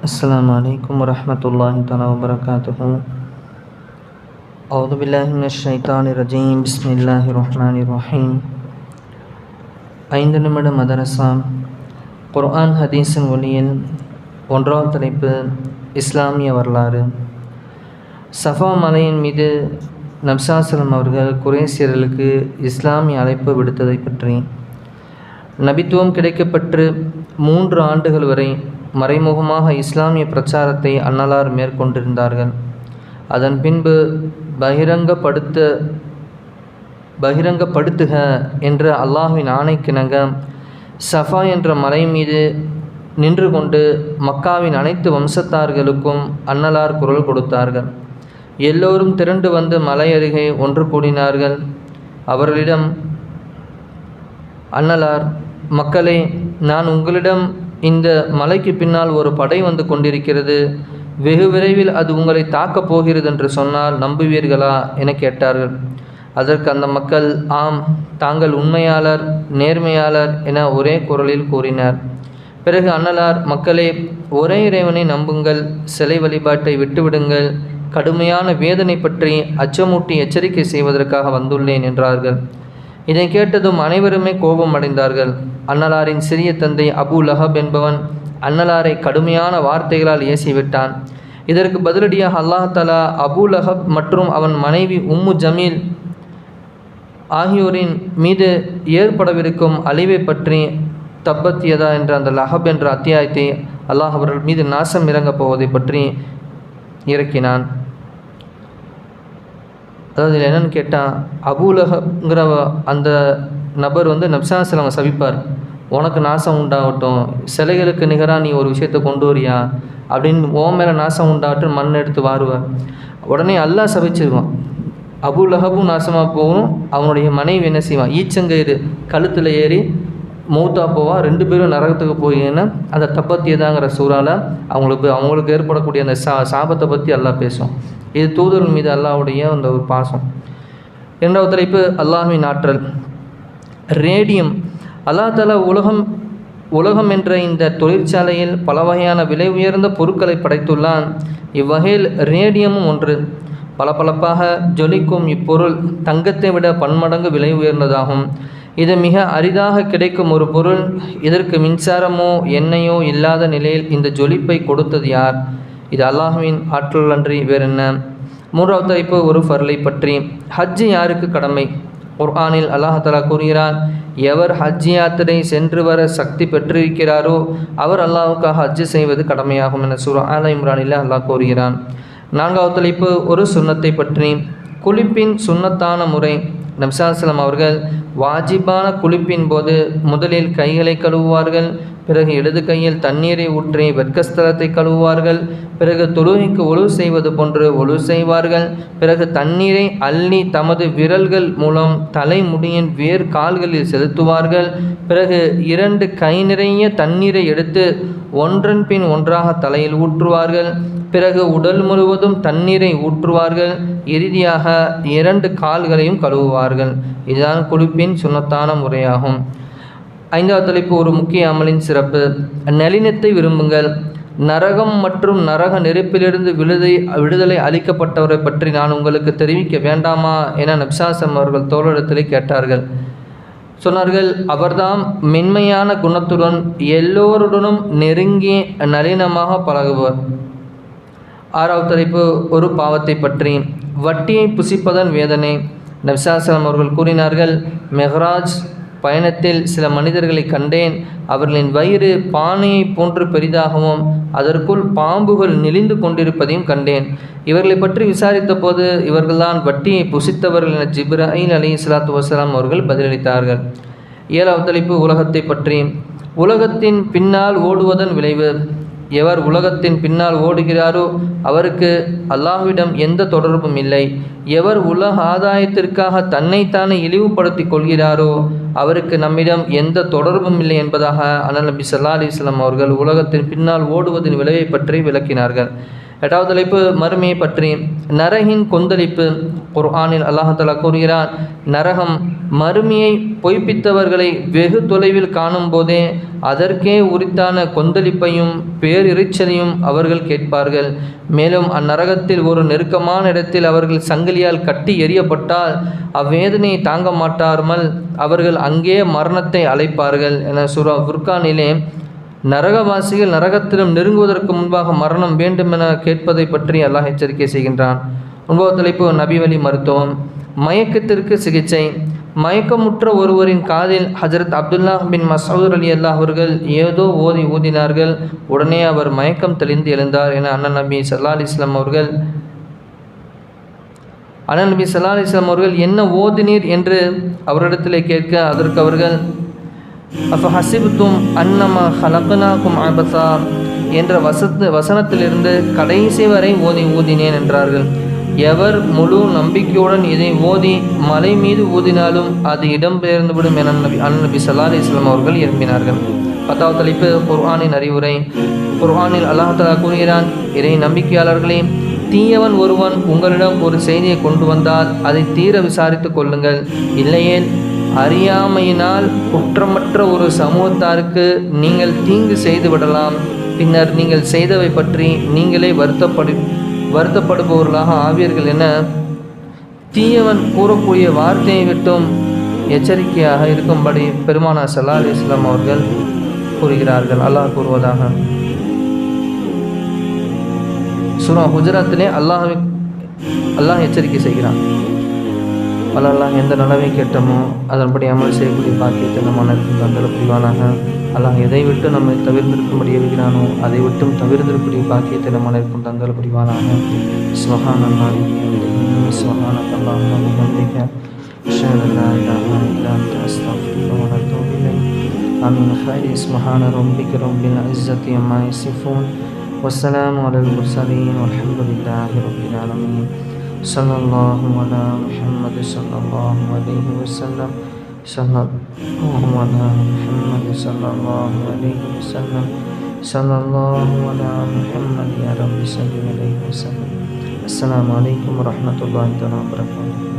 السلام عليكم ورحمة الله تعالى وبركاته. أعوذ بالله من الشيطان الرجيم. بسم الله الرحمن الرحيم. 5 நிமிட மதரசா குர்ஆன் ஹதீஸின் ஒளியில் ஒன்றாவது தலைப்பு இஸ்லாமிய வரலாறு. சஃபா மலையின் மீது நப்சாசலம் அவர்கள் குறைசியர்களுக்கு இஸ்லாமிய அழைப்பு விடுத்ததை பற்றி, நபித்துவம் கிடைக்கப்பட்டு 3 ஆண்டுகள் வரை மறைமுகமாக இஸ்லாமிய பிரச்சாரத்தை அன்னலார் மேற்கொண்டிருந்தார்கள். அதன் பின்பு பகிரங்கப்படுத்துக என்ற அல்லாஹ்வின் ஆணைக்கிணங்க சஃபா என்ற மலை மீது நின்று கொண்டு மக்காவின் அனைத்து வம்சத்தார்களுக்கும் அன்னலார் குரல் கொடுத்தார்கள். எல்லோரும் திரண்டு வந்து மலை அருகே ஒன்று கூடினார்கள். அவர்களிடம் அன்னலார், மக்களே, நான் உங்களிடம் இந்த மலைக்கு பின்னால் ஒரு படை வந்து கொண்டிருக்கிறது, வெகு விரைவில் அது உங்களை தாக்கப் போகிறது என்று சொன்னால் நம்புவீர்களா என கேட்டார்கள். அதற்கு அந்த மக்கள், ஆம், தாங்கள் உண்மையாளர், நேர்மையாளர் என ஒரே குரலில் கூறினார். பிறகு அன்னலார், மக்களே, ஒரே இறைவனை நம்புங்கள், சிலை வழிபாட்டை விட்டுவிடுங்கள், கடுமையான வேதனை பற்றி அச்சமூட்டி எச்சரிக்கை செய்வதற்காக வந்துள்ளேன் என்றார்கள். இதை கேட்டதும் அனைவருமே கோபம் அடைந்தார்கள். அன்னலாரின் சிறிய தந்தை அபு லஹப் என்பவன் அன்னலாரை கடுமையான வார்த்தைகளால் ஏசிவிட்டான். இதற்கு பதிலடியாக அல்லாஹ் தஆலா அபு லஹப் மற்றும் அவன் மனைவி உம்மு ஜமீல் ஆகியோரின் மீது ஏற்படவிருக்கும் அழிவை பற்றி தப்பத் யதா என்ற அந்த லஹப் என்ற அத்தியாயத்தை அல்லாஹ் அவர்கள் மீது நாசம் இறங்கப் போவதை பற்றி இறக்கினான். அதாவது இதில் என்னென்னு கேட்டால், அபூலஹப்ங்கிற அந்த நபர் நப்சாசலம் சபிப்பார், உனக்கு நாசம் உண்டாகட்டும், சிலைகளுக்கு நிகராக நீ ஒரு விஷயத்தை கொண்டு வரியா அப்படின்னு ஓ மேலே நாசம் உண்டாகட்டும் மண் எடுத்து வாருவார். உடனே அல்லாஹ் சபிச்சிருவான், அபூலஹபும் நாசமாக போகும், அவனுடைய மனைவி என்ன செய்வான், ஈச்சங்கயிறு கழுத்தில் ஏறி மௌத்தா போவா, 2 பேரும் நரகத்துக்கு போயிங்கன்னா அந்த தப்பத்தியதாங்கிற சூறால் அவங்களுக்கு ஏற்படக்கூடிய அந்த சாபத்தை பற்றி அல்லாஹ் பேசும். இது தூதர்கள் மீது அல்லாஹ்வுடைய அந்த ஒரு பாசம். 2வது தலைப்பு அல்லாஹ்வின் ஆற்றல். ரேடியம். அல்லாஹ் தஆலா உலகம் என்ற இந்த தொழிற்சாலையில் பல வகையான விலை உயர்ந்த பொருட்களை படைத்துள்ளான். இவ்வகையில் ரேடியமும் ஒன்று. பளபளப்பாக ஜொலிக்கும் இப்பொருள் தங்கத்தை விட பன்மடங்கு விலை உயர்ந்ததாகும். இது மிக அரிதாக கிடைக்கும் ஒரு பொருள். இதற்கு மின்சாரமோ எண்ணெயோ இல்லாத நிலையில் இந்த ஜொலிப்பை கொடுத்தது யார்? இது அல்லாஹ்வின் ஆற்றல் அன்றி வேறென்ன? 3வது தலைப்பு ஒரு ஃபர்லை பற்றி. ஹஜ் யாருக்கு கடமை? குர்ஆனில் அல்லாஹ் தஆலா கூறுகிறார், எவர் ஹஜ் யாத்திரை சென்று வர சக்தி பெற்றிருக்கிறாரோ அவர் அல்லாஹ்வுக்காக ஹஜ் செய்வது கடமையாகும் என சூரா ஆல இம்ரானில் அல்லாஹ் கூறுகிறான். 4வது தலைப்பு ஒரு சுன்னத்தை பற்றி. குளிப்பின் சுன்னத்தான முறை. நப்சாசலம் அவர்கள் வாஜிபான குளிப்பின் போது முதலில் கைகளை கழுவுவார்கள், பிறகு இடது கையில் தண்ணீரை ஊற்றி வெட்கஸ்தலத்தை கழுவுவார்கள், பிறகு தொழுகைக்கு ஒழு செய்வது போன்று ஒழு செய்வார்கள், பிறகு தண்ணீரை அள்ளி தமது விரல்கள் மூலம் தலைமுடியின் வேர் கால்களில் செலுத்துவார்கள், பிறகு 2 கை நிறைய தண்ணீரை எடுத்து ஒன்றன் பின் ஒன்றாக தலையில் ஊற்றுவார்கள், பிறகு உடல் முழுவதும் தண்ணீரை ஊற்றுவார்கள், இறுதியாக 2 கால்களையும் கழுவுவார்கள். இதுதான் குளிப்பின் சுன்னத்தான முறையாகும். 5வது தலைப்பு ஒரு முக்கிய அமலின் சிறப்பு. நளினத்தை விரும்புங்கள். நரகம் மற்றும் நரக நெருப்பிலிருந்து விடுதலை அளிக்கப்பட்டவரை பற்றி நான் உங்களுக்கு தெரிவிக்க வேண்டாமா என நப்சாசம் அவர்கள் தோழரிடத்திலே கேட்டார்கள். சொன்னார்கள், அவர்தாம் மென்மையான குணத்துடன் எல்லோருடனும் நெருங்கி நளினமாக பழகுவர். 6வது தலைப்பு ஒரு பாவத்தை பற்றி. வட்டியை புசிப்பதன் வேதனை. நப்சாசலம் அவர்கள் கூறினார்கள், மெஹ்ராஜ் பயணத்தில் சில மனிதர்களை கண்டேன். அவர்களின் வயிறு பானையை போன்று பெரிதாகவும் அதற்குள் பாம்புகள் நெளிந்து கொண்டிருப்பதையும் கண்டேன். இவர்களை பற்றி விசாரித்த போது இவர்கள்தான் வட்டியை புசித்தவர்கள் என ஜிப்ராயில் அலைஹிஸ்ஸலாத்து வஸ்ஸலாம் அவர்கள் பதிலளித்தார்கள். 7வது தலைப்பு உலகத்தை பற்றி. உலகத்தின் பின்னால் ஓடுவதன் விளைவு. எவர் உலகத்தின் பின்னால் ஓடுகிறாரோ அவருக்கு அல்லாஹ்விடம் எந்த தொடர்பும் இல்லை. எவர் உலக ஆதாயத்திற்காக தன்னைத்தானே இழிவுபடுத்தி கொள்கிறாரோ அவருக்கு நம்மிடம் எந்த தொடர்பும் இல்லை என்பதாக அண்ணல் நபி ஸல்லல்லாஹு அலைஹி வஸல்லம் அவர்கள் உலகத்தின் பின்னால் ஓடுவதின் விளைவை பற்றி விளக்கினார்கள். 8வது தலைப்பு மறுமையை பற்றி. நரகின் கொந்தளிப்பு. குர்ஆனில் அல்லாஹ் தஆலா கூறுகிறார், நரகம் மறுமையை பொய்ப்பித்தவர்களை வெகு தொலைவில் காணும் போதே அதற்கே உரித்தான கொந்தளிப்பையும் பேரிரைச்சலையும் அவர்கள் கேட்பார்கள். மேலும் அந்நரகத்தில் ஒரு நெருக்கமான இடத்தில் அவர்கள் சங்கிலியால் கட்டி எறியப்பட்டால் அவ்வேதனையை தாங்க மாட்டாமல் அவர்கள் அங்கே மரணத்தை அழைப்பார்கள் என சூரா ஃபுர்கானிலே நரகவாசிகள் நரகத்திலும் நெருங்குவதற்கு முன்பாக மரணம் வேண்டும் என கேட்பதை பற்றி அல்லாஹ் எச்சரிக்கை செய்கின்றான். 9வது தலைப்பு நபிவழி மருத்துவம். மயக்கத்திற்கு சிகிச்சை. மயக்கமுற்ற ஒருவரின் காதில் ஹஜரத் அப்துல்லா பின் மஸ்ஊத் ரலியல்லாஹு அவர்கள் ஏதோ ஊதினார்கள். உடனே அவர் மயக்கம் தெளிந்து எழுந்தார் என அண்ணன் நபி ஸல்லல்லாஹு அலைஹி வஸல்லம் அவர்கள் என்ன ஓதினீர் என்று அவரிடத்திலே கேட்க, அதற்கு அவர்கள் அஃபஹசிப்தும் அன்னமா ஹலக்னாகும் அபஸா என்ற வசனத்திலிருந்து கடைசி வரை ஊதினேன் என்றார்கள். எவர் முழு நம்பிக்கையுடன் இதை ஓதி மலை மீது ஊதினாலும் அது இடம்பெயர்ந்துவிடும் என நபி ஸல்லல்லாஹு அலைஹி வஸல்லம் அவர்கள் விரும்பினார்கள். 10வது தலைப்பு குர்ஆனின் அறிவுரை. குர்ஆனில் அல்லாஹ் தஆலா கூறுகிறான், இறை நம்பிக்கையாளர்களே, தீயவன் ஒருவன் உங்களிடம் ஒரு செய்தியை கொண்டு வந்தால் அதை தீர விசாரித்து கொள்ளுங்கள். இல்லையேல் அறியாமையினால் குற்றமற்ற ஒரு சமூகத்தாருக்கு நீங்கள் தீங்கு செய்து விடலாம். பின்னர் நீங்கள் செய்தவை பற்றி நீங்களே வருத்தப்படுபவர்களாக ஆவீர்கள் என தீயவன் கூறக்கூடிய வார்த்தையை விட்டும் எச்சரிக்கையாக இருக்கும்படி பெருமானார் ஸல்லல்லாஹு அலைஹி வஸல்லம் அவர்கள் கூறுகிறார்கள். அல்லாஹ் கூறுவதாக, சூரா ஹுஜராத்திலே அல்லாஹ் எச்சரிக்கை செய்கிறான். அல்லாஹ் எந்த நலவை கேட்டமோ அதன்படி அமல் செய்யக்கூடிய பாக்கியத்தை நம்ம அனைவருக்கும் தந்தல புரிவானாக. அல்லாஹ் எதை விட்டு நம்மை தவிர்த்திருக்கும்படி இருக்கிறானோ அதை விட்டும் தவிர்த்திருக்கக்கூடிய பாக்கியத்தை நம்ம அனைவருக்கும் தந்தல புரிவானாக. சுப்ஹானல்லாஹி வபிஹம்திஹி சுப்ஹானல்லாஹி வபிஹம்திஹி அஷ்ஹது அல்லா இலாஹா இல்லா அன்த அஸ்தக்ஃபிருக வ அத்தூபு இலைக். ஆமீன். ஹைர். சுப்ஹான ரப்பிக ரப்பில் இஸ்ஸத்தி அம்மா யசிஃபூன் வஸ்ஸலாமு அலல் முர்ஸலீன் வல்ஹம்துலில்லாஹி ரப்பில் ஆலமீன். ஸல்லல்லாஹு அலா முஹம்மது ஸல்லல்லாஹு அலைஹி வஸல்லம். ஸல்லல்லாஹு அலா முஹம்மது ஸல்லல்லாஹு அலைஹி வஸல்லம். ஸல்லல்லாஹு அலா முஹம்மது யா ரப்பி ஸல்லி அலைஹி வஸல்லம். அஸ்ஸலாமு அலைக்கும் வரஹ்மத்துல்லாஹி வபரகாத்துஹு.